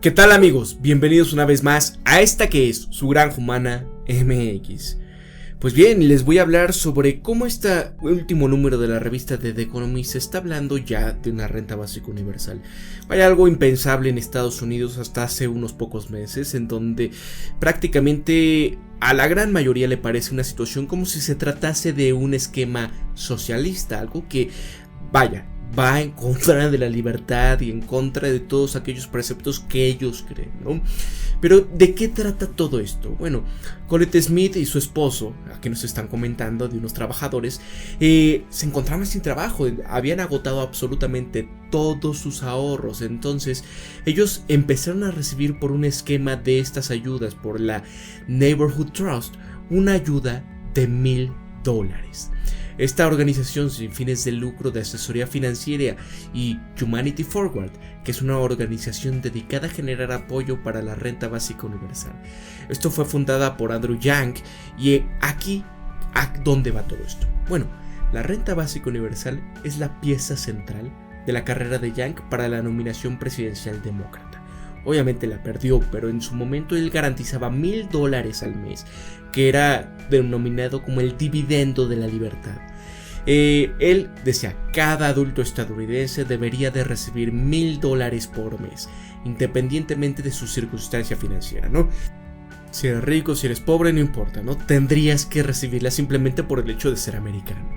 ¿Qué tal, amigos? Bienvenidos una vez más a esta que es su Granja Humana MX. Pues bien, les voy a hablar sobre cómo este último número de la revista de The Economist está hablando ya de una renta básica universal. Vaya, algo impensable en Estados Unidos hasta hace unos pocos meses, en donde prácticamente a la gran mayoría le parece una situación como si se tratase de un esquema socialista, algo que, vaya, va en contra de la libertad y en contra de todos aquellos preceptos que ellos creen, ¿no? Pero, ¿de qué trata todo esto? Bueno, Colette Smith y su esposo, aquí nos están comentando de unos trabajadores, se encontraban sin trabajo, habían agotado absolutamente todos sus ahorros. Entonces, ellos empezaron a recibir por un esquema de estas ayudas, por la Neighborhood Trust, una ayuda de $1,000. Esta organización sin fines de lucro de asesoría financiera y Humanity Forward, que es una organización dedicada a generar apoyo para la renta básica universal. Esto fue fundada por Andrew Yang y aquí, ¿a dónde va todo esto? Bueno, la renta básica universal es la pieza central de la carrera de Yang para la nominación presidencial demócrata. Obviamente la perdió, pero en su momento él garantizaba $1,000 al mes, que era denominado como el dividendo de la libertad. Él decía, cada adulto estadounidense debería de recibir $1,000 por mes, independientemente de su circunstancia financiera, ¿no? Si eres rico, si eres pobre, no importa, ¿no? Tendrías que recibirla simplemente por el hecho de ser americano.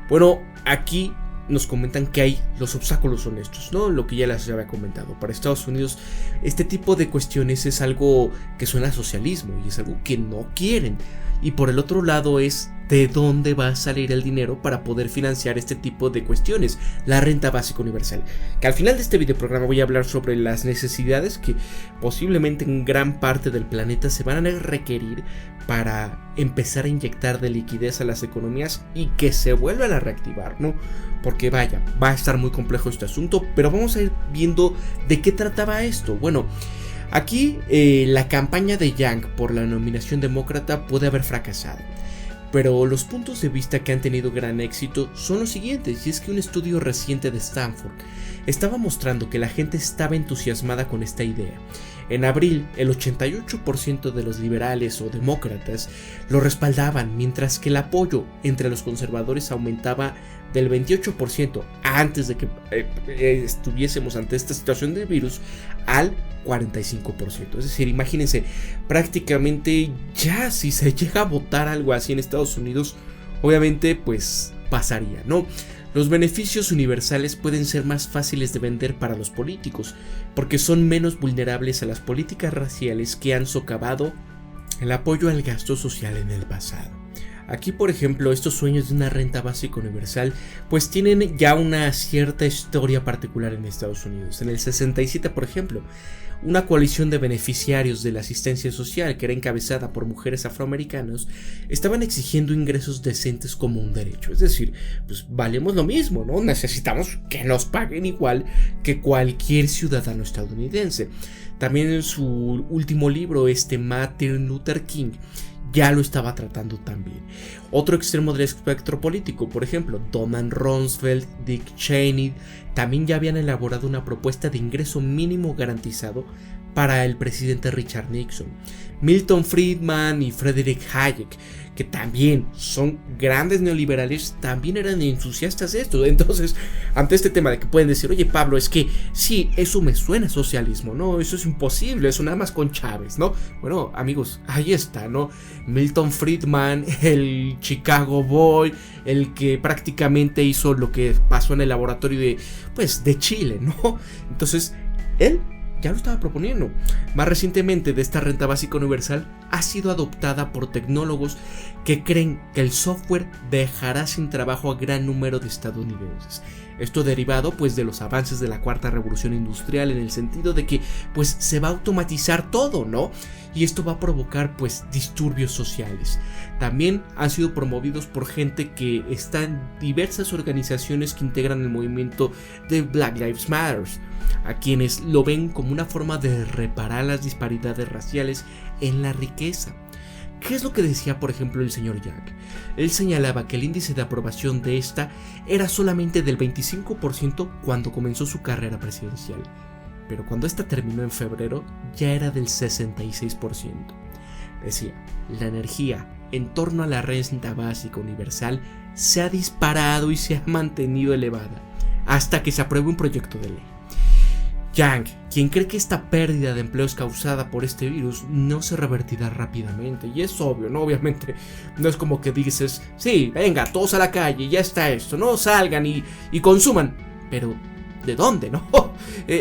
Bueno, aquí nos comentan que los obstáculos son estos, ¿no? Lo que ya les había comentado. Para Estados Unidos, este tipo de cuestiones es algo que suena a socialismo y es algo que no quieren. Y por el otro lado es de dónde va a salir el dinero para poder financiar este tipo de cuestiones, la renta básica universal. Que al final de este videoprograma voy a hablar sobre las necesidades que posiblemente en gran parte del planeta se van a requerir para empezar a inyectar de liquidez a las economías y que se vuelvan a reactivar, ¿no? Porque vaya, va a estar muy complejo este asunto, pero vamos a ir viendo de qué trataba esto. Bueno, aquí la campaña de Yang por la nominación demócrata puede haber fracasado, pero los puntos de vista que han tenido gran éxito son los siguientes, y es que un estudio reciente de Stanford estaba mostrando que la gente estaba entusiasmada con esta idea. En abril, el 88% de los liberales o demócratas lo respaldaban, mientras que el apoyo entre los conservadores aumentaba del 28% antes de que estuviésemos ante esta situación del virus al 45%. Es decir, imagínense, prácticamente ya si se llega a votar algo así en Estados Unidos, obviamente pues pasaría, ¿no? Los beneficios universales pueden ser más fáciles de vender para los políticos, porque son menos vulnerables a las políticas raciales que han socavado el apoyo al gasto social en el pasado. Aquí, por ejemplo, estos sueños de una renta básica universal pues tienen ya una cierta historia particular en Estados Unidos. En el 67, por ejemplo, una coalición de beneficiarios de la asistencia social, que era encabezada por mujeres afroamericanas, estaban exigiendo ingresos decentes como un derecho. Es decir, pues valemos lo mismo, ¿no? Necesitamos que nos paguen igual que cualquier ciudadano estadounidense. También en su último libro, Martin Luther King ya lo estaba tratando también. Otro extremo del espectro político, por ejemplo, Donald Rumsfeld, Dick Cheney, también ya habían elaborado una propuesta de ingreso mínimo garantizado para el presidente Richard Nixon. Milton Friedman y Frederick Hayek, que también son grandes neoliberales, también eran entusiastas de esto. Entonces, ante este tema de que pueden decir, oye Pablo, es que sí, eso me suena a socialismo, no, eso es imposible, eso nada más con Chávez, ¿no? Bueno, amigos, ahí está, ¿no? Milton Friedman, el Chicago Boy, el que prácticamente hizo lo que pasó en el laboratorio de Chile, ¿no? Entonces, él ya lo estaba proponiendo. Más recientemente, de esta renta básica universal ha sido adoptada por tecnólogos que creen que el software dejará sin trabajo a gran número de estadounidenses. Esto derivado pues de los avances de la cuarta revolución industrial, en el sentido de que pues se va a automatizar todo, ¿no? Y esto va a provocar pues disturbios sociales. También han sido promovidos por gente que está en diversas organizaciones que integran el movimiento de Black Lives Matter, a quienes lo ven como una forma de reparar las disparidades raciales en la riqueza. ¿Qué es lo que decía, por ejemplo, el señor Yang? Él señalaba que el índice de aprobación de esta era solamente del 25% cuando comenzó su carrera presidencial, pero cuando esta terminó en febrero ya era del 66%. Decía, la energía en torno a la renta básica universal se ha disparado y se ha mantenido elevada hasta que se apruebe un proyecto de ley. Yang, quien cree que esta pérdida de empleos causada por este virus no se revertirá rápidamente, y es obvio, ¿no? Obviamente no es como que dices, sí, venga, todos a la calle, ya está esto, no salgan y consuman, pero ¿de dónde, no?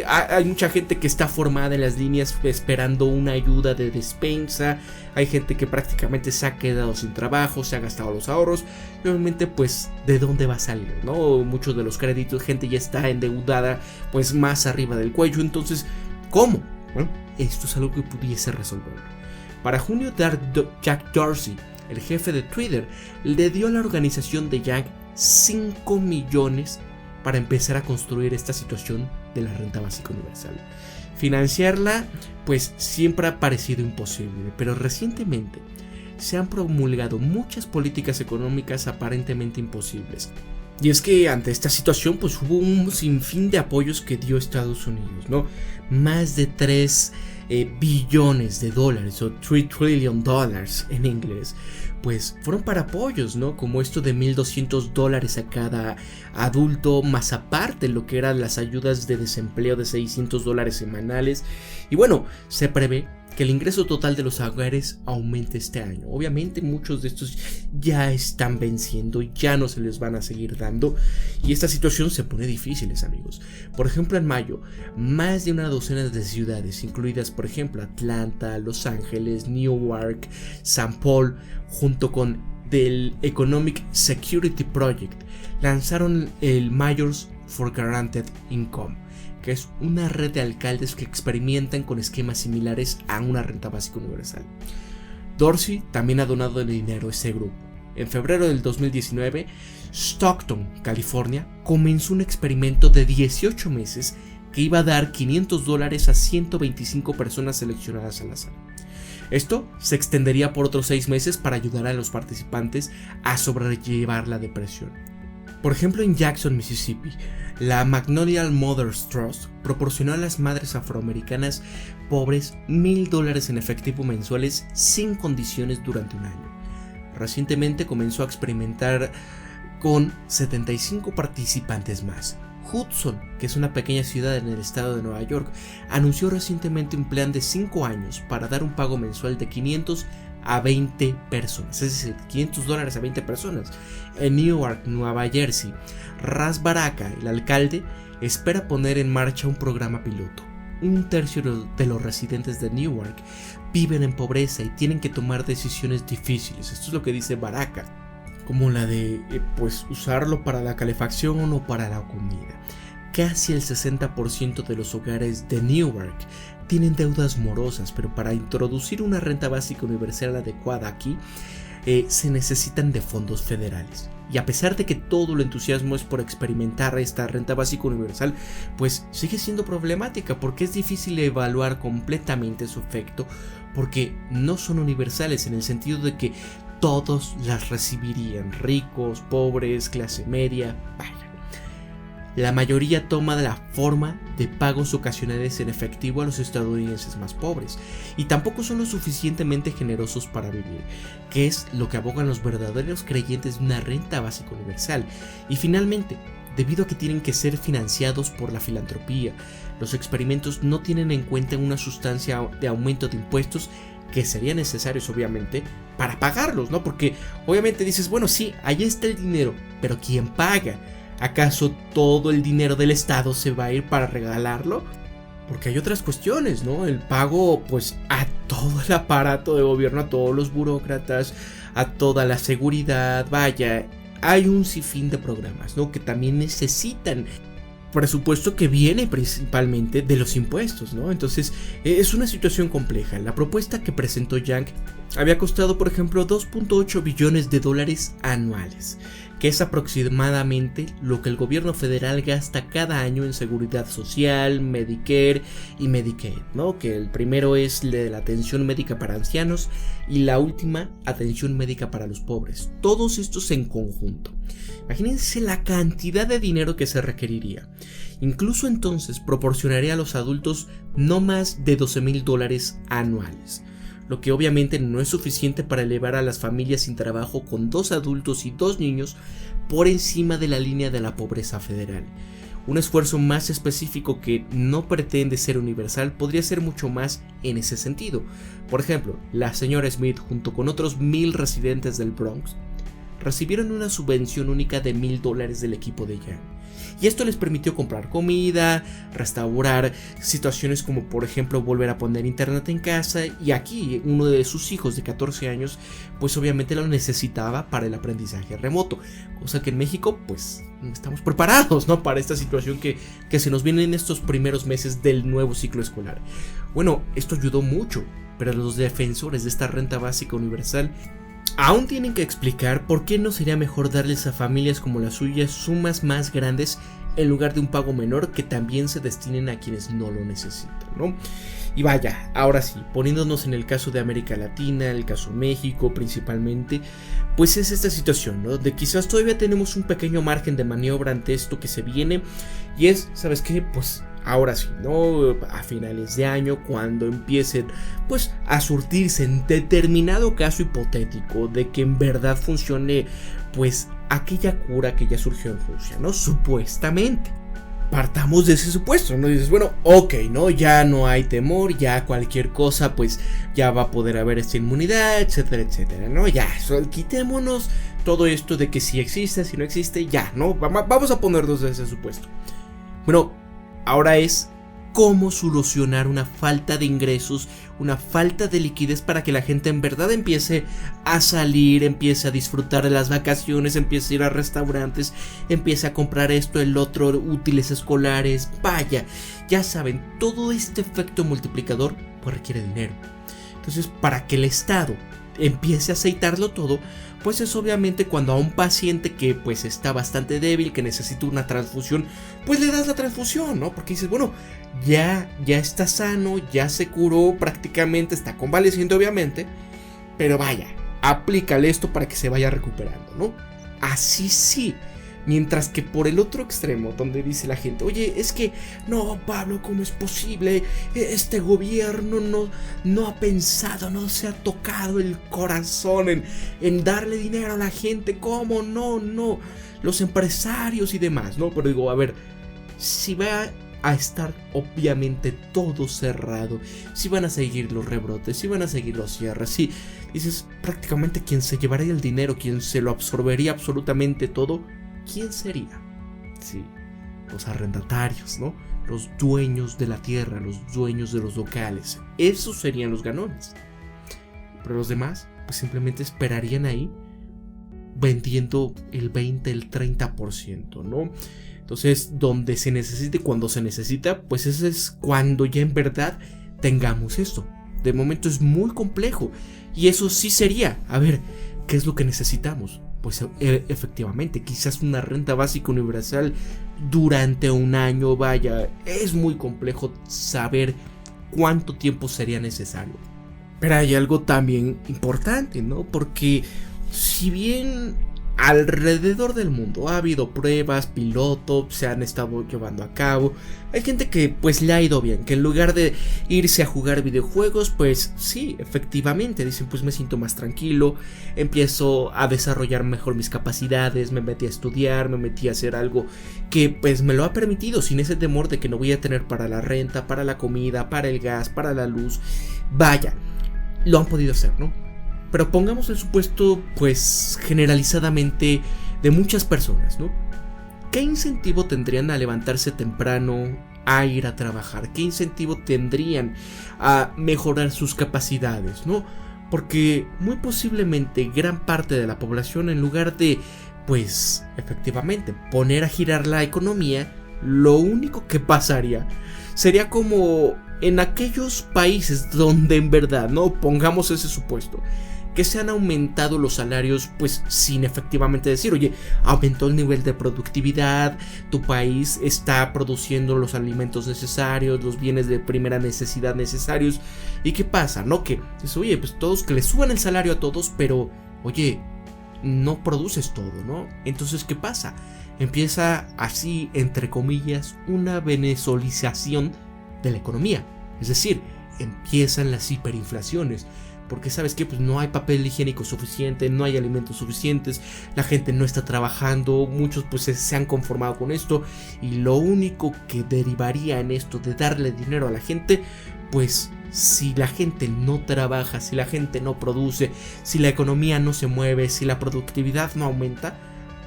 Hay mucha gente que está formada en las líneas esperando una ayuda de despensa, hay gente que prácticamente se ha quedado sin trabajo, se ha gastado los ahorros, y obviamente pues ¿de dónde va a salir, no? Muchos de los créditos, gente ya está endeudada pues más arriba del cuello, entonces ¿cómo? Bueno, esto es algo que pudiese resolver. Para junio, Jack Dorsey, el jefe de Twitter, le dio a la organización de Yang 5 millones para empezar a construir esta situación de la renta básica universal. Financiarla pues siempre ha parecido imposible, pero recientemente se han promulgado muchas políticas económicas aparentemente imposibles. Y es que ante esta situación pues hubo un sinfín de apoyos que dio Estados Unidos, ¿no? Más de 3 billones de dólares o $3 trillion en inglés, pues fueron para apoyos, ¿no? Como esto de $1,200 a cada adulto, más aparte lo que eran las ayudas de desempleo de $600 semanales. Y bueno, se prevé que el ingreso total de los hogares aumente este año. Obviamente muchos de estos ya están venciendo y ya no se les van a seguir dando, y esta situación se pone difícil, amigos. Por ejemplo, en mayo, más de una docena de ciudades, incluidas por ejemplo Atlanta, Los Ángeles, Newark, San Paul, junto con del Economic Security Project, lanzaron el Mayors for Guaranteed Income, que es una red de alcaldes que experimentan con esquemas similares a una renta básica universal. Dorsey también ha donado dinero a ese grupo. En febrero del 2019, Stockton, California, comenzó un experimento de 18 meses que iba a dar $500 a 125 personas seleccionadas al azar. Esto se extendería por otros 6 meses para ayudar a los participantes a sobrellevar la depresión. Por ejemplo, en Jackson, Mississippi, la Magnolia Mothers Trust proporcionó a las madres afroamericanas pobres $1,000 en efectivo mensuales sin condiciones durante un año. Recientemente comenzó a experimentar con 75 participantes más. Hudson, que es una pequeña ciudad en el estado de Nueva York, anunció recientemente un plan de 5 años para dar un pago mensual de 500 a 20 personas, es decir, $500 a 20 personas. En Newark, Nueva Jersey, Ras Baraka, el alcalde, espera poner en marcha un programa piloto. 1/3 de los residentes de Newark viven en pobreza y tienen que tomar decisiones difíciles. Esto es lo que dice Baraka, como la de pues usarlo para la calefacción o para la comida. Casi el 60% de los hogares de Newark tienen deudas morosas, pero para introducir una renta básica universal adecuada aquí se necesitan de fondos federales. Y a pesar de que todo el entusiasmo es por experimentar esta renta básica universal, pues sigue siendo problemática porque es difícil evaluar completamente su efecto, porque no son universales en el sentido de que todos las recibirían, ricos, pobres, clase media, vaya. La mayoría toma la forma de pagos ocasionales en efectivo a los estadounidenses más pobres, y tampoco son lo suficientemente generosos para vivir, que es lo que abogan los verdaderos creyentes de una renta básica universal. Y finalmente, debido a que tienen que ser financiados por la filantropía, los experimentos no tienen en cuenta una sustancia de aumento de impuestos que serían necesarios obviamente para pagarlos, ¿no? Porque obviamente dices, bueno, sí, ahí está el dinero, pero ¿quién paga? ¿Acaso todo el dinero del Estado se va a ir para regalarlo? Porque hay otras cuestiones, ¿no? El pago, pues, a todo el aparato de gobierno, a todos los burócratas, a toda la seguridad, vaya, hay un sinfín de programas, ¿no? Que también necesitan presupuesto que viene principalmente de los impuestos, ¿no? Entonces, es una situación compleja. La propuesta que presentó Yang había costado, por ejemplo, 2.8 billones de dólares anuales, que es aproximadamente lo que el gobierno federal gasta cada año en seguridad social, Medicare y Medicaid, ¿no? Que el primero es la atención médica para ancianos y la última, atención médica para los pobres. Todos estos en conjunto. Imagínense la cantidad de dinero que se requeriría. Incluso entonces proporcionaría a los adultos no más de $12,000 anuales, lo que obviamente no es suficiente para elevar a las familias sin trabajo con 2 adultos y 2 niños por encima de la línea de la pobreza federal. Un esfuerzo más específico que no pretende ser universal podría ser mucho más en ese sentido. Por ejemplo, la señora Smith junto con otros 1,000 residentes del Bronx recibieron una subvención única de $1,000 del equipo de Jan. Y esto les permitió comprar comida, restaurar situaciones como por ejemplo volver a poner internet en casa, y aquí uno de sus hijos de 14 años pues obviamente lo necesitaba para el aprendizaje remoto, cosa que en México pues no estamos preparados, ¿no? Para esta situación que se nos viene en estos primeros meses del nuevo ciclo escolar. Bueno, esto ayudó mucho, pero los defensores de esta renta básica universal aún tienen que explicar por qué no sería mejor darles a familias como las suyas sumas más grandes en lugar de un pago menor que también se destinen a quienes no lo necesitan, ¿no? Y vaya, ahora sí, poniéndonos en el caso de América Latina, el caso México principalmente, pues es esta situación, ¿no? De quizás todavía tenemos un pequeño margen de maniobra ante esto que se viene, y es, ¿sabes qué? Pues ahora sí, ¿no? A finales de año, cuando empiecen pues a surtirse en determinado caso hipotético de que en verdad funcione pues aquella cura que ya surgió en Rusia, ¿no? Supuestamente. Partamos de ese supuesto, ¿no? Dices, bueno, ok, ¿no? Ya no hay temor, ya cualquier cosa, pues ya va a poder haber esta inmunidad, etcétera, etcétera, ¿no? Ya, quitémonos todo esto de que si existe, si no existe, ya, ¿no? Vamos a ponernos de ese supuesto. Bueno, ahora es cómo solucionar una falta de ingresos, una falta de liquidez para que la gente en verdad empiece a salir, empiece a disfrutar de las vacaciones, empiece a ir a restaurantes, empiece a comprar esto, el otro, útiles escolares. Vaya, ya saben, todo este efecto multiplicador pues requiere dinero. Entonces, para que el Estado empiece a aceitarlo todo, pues es obviamente cuando a un paciente que pues está bastante débil, que necesita una transfusión, pues le das la transfusión, ¿no? Porque dices, bueno, ya está sano, ya se curó prácticamente, está convaleciente obviamente, pero vaya, aplícale esto para que se vaya recuperando, ¿no? Así sí. Mientras que por el otro extremo, donde dice la gente, oye, es que no, Pablo, ¿cómo es posible? Este gobierno no ha pensado, no se ha tocado el corazón en darle dinero a la gente. ¿Cómo? No, los empresarios y demás, ¿no? Pero digo, a ver, si va a estar obviamente todo cerrado, si van a seguir los rebrotes, si van a seguir los cierres, si dices, prácticamente quien se llevaría el dinero, quien se lo absorbería absolutamente todo, ¿quién sería? Sí, los arrendatarios, ¿no? Los dueños de la tierra, los dueños de los locales. Esos serían los ganones. Pero los demás, pues simplemente esperarían ahí vendiendo el 20, el 30%, ¿no? Entonces, donde se necesite, cuando se necesita, pues ese es cuando ya en verdad tengamos esto. De momento es muy complejo. Y eso sí sería, a ver, ¿qué es lo que necesitamos? Pues efectivamente, quizás una renta básica universal durante un año, vaya, es muy complejo saber cuánto tiempo sería necesario. Pero hay algo también importante, ¿no? Porque si bien alrededor del mundo ha habido pruebas, pilotos, se han estado llevando a cabo, hay gente que pues le ha ido bien, que en lugar de irse a jugar videojuegos, pues sí, efectivamente, dicen pues me siento más tranquilo, empiezo a desarrollar mejor mis capacidades, me metí a estudiar, me metí a hacer algo que pues me lo ha permitido sin ese temor de que no voy a tener para la renta, para la comida, para el gas, para la luz. Vaya, lo han podido hacer, ¿no? Pero pongamos el supuesto, pues, generalizadamente de muchas personas, ¿no? ¿Qué incentivo tendrían a levantarse temprano, a ir a trabajar? ¿Qué incentivo tendrían a mejorar sus capacidades, ¿no? Porque muy posiblemente gran parte de la población, en lugar de, pues, efectivamente, poner a girar la economía, lo único que pasaría sería como en aquellos países donde en verdad, no pongamos ese supuesto, que se han aumentado los salarios, pues sin efectivamente decir, oye, aumentó el nivel de productividad, tu país está produciendo los alimentos necesarios, los bienes de primera necesidad necesarios. ¿Y qué pasa? No, que dices, oye, pues todos, que le suban el salario a todos, pero oye, no produces todo, ¿no? Entonces, ¿qué pasa? Empieza así, entre comillas, una venezolización de la economía. Es decir, empiezan las hiperinflaciones. Porque sabes que pues no hay papel higiénico suficiente, no hay alimentos suficientes, la gente no está trabajando, muchos pues se han conformado con esto, y lo único que derivaría en esto de darle dinero a la gente, pues si la gente no trabaja, si la gente no produce, si la economía no se mueve, si la productividad no aumenta,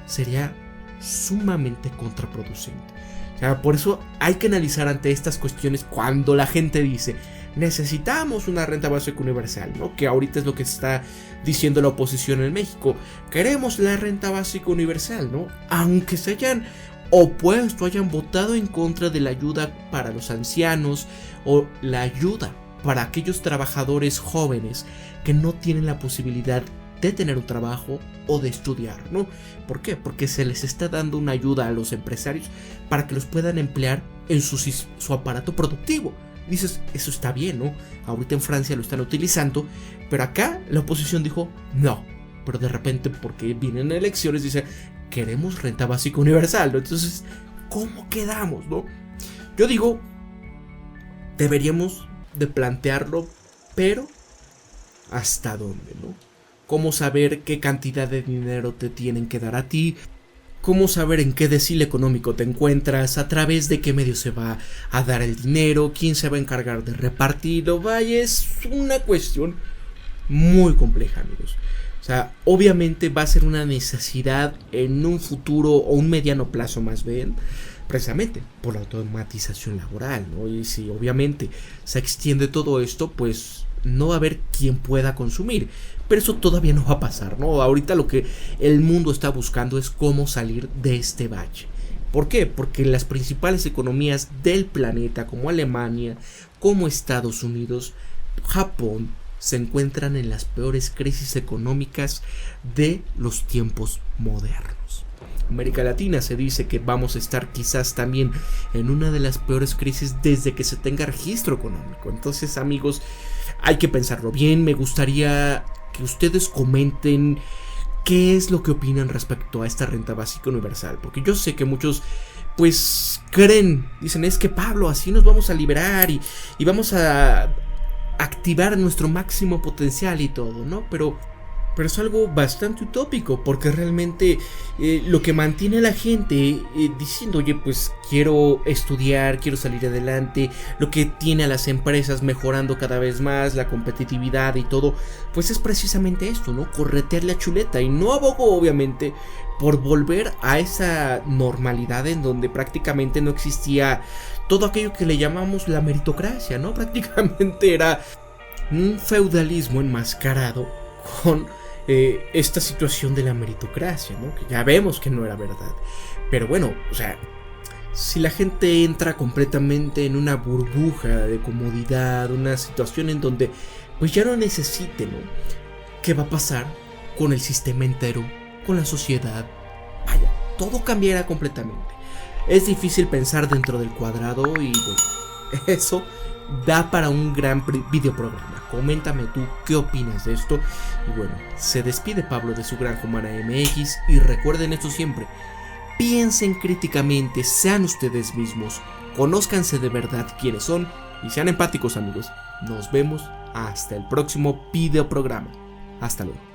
sería sumamente contraproducente. O sea, por eso hay que analizar ante estas cuestiones cuando la gente dice necesitamos una renta básica universal, ¿no? Que ahorita es lo que está diciendo la oposición en México. Queremos la renta básica universal, ¿no? Aunque se hayan opuesto, hayan votado en contra de la ayuda para los ancianos o la ayuda para aquellos trabajadores jóvenes que no tienen la posibilidad de tener un trabajo o de estudiar, ¿no? ¿Por qué? Porque se les está dando una ayuda a los empresarios para que los puedan emplear en su aparato productivo. Dices, eso está bien, ¿no? Ahorita en Francia lo están utilizando, pero acá la oposición dijo, no. Pero de repente, porque vienen elecciones, dice, queremos renta básica universal, ¿no? Entonces, ¿cómo quedamos, no? Yo digo, deberíamos de plantearlo, pero ¿hasta dónde, no? ¿Cómo saber qué cantidad de dinero te tienen que dar a ti? ¿Cómo saber en qué decil económico te encuentras? ¿A través de qué medio se va a dar el dinero? ¿Quién se va a encargar de repartirlo? Vaya, es una cuestión muy compleja, amigos. O sea, obviamente va a ser una necesidad en un futuro o un mediano plazo más bien, precisamente por la automatización laboral, ¿no? Y si obviamente se extiende todo esto, pues no va a haber quien pueda consumir. Pero eso todavía no va a pasar, ¿no? Ahorita lo que el mundo está buscando es cómo salir de este bache. ¿Por qué? Porque las principales economías del planeta, como Alemania, como Estados Unidos, Japón, se encuentran en las peores crisis económicas de los tiempos modernos. América Latina se dice que vamos a estar quizás también en una de las peores crisis desde que se tenga registro económico. Entonces, amigos, hay que pensarlo bien. Me gustaría que ustedes comenten qué es lo que opinan respecto a esta renta básica universal, porque yo sé que muchos pues creen, dicen, es que Pablo, así nos vamos a liberar y vamos a activar nuestro máximo potencial y todo, ¿no? Pero es algo bastante utópico, porque realmente lo que mantiene a la gente diciendo, oye, pues quiero estudiar, quiero salir adelante, lo que tiene a las empresas mejorando cada vez más, la competitividad y todo, pues es precisamente esto, ¿no? Corretear la chuleta. Y no abogo, obviamente, por volver a esa normalidad en donde prácticamente no existía todo aquello que le llamamos la meritocracia, ¿no? Prácticamente era un feudalismo enmascarado con esta situación de la meritocracia, ¿no? Que ya vemos que no era verdad. Pero bueno, o sea, si la gente entra completamente en una burbuja de comodidad, una situación en donde pues ya no necesite, ¿no? ¿Qué va a pasar con el sistema entero, con la sociedad? Vaya, todo cambiará completamente. Es difícil pensar dentro del cuadrado y bueno, eso da para un gran videoprograma. Coméntame tú qué opinas de esto. Y bueno, se despide Pablo de su Granja Humana MX. Y recuerden esto siempre: piensen críticamente, sean ustedes mismos, conózcanse de verdad quiénes son y sean empáticos, amigos. Nos vemos hasta el próximo videoprograma. Hasta luego.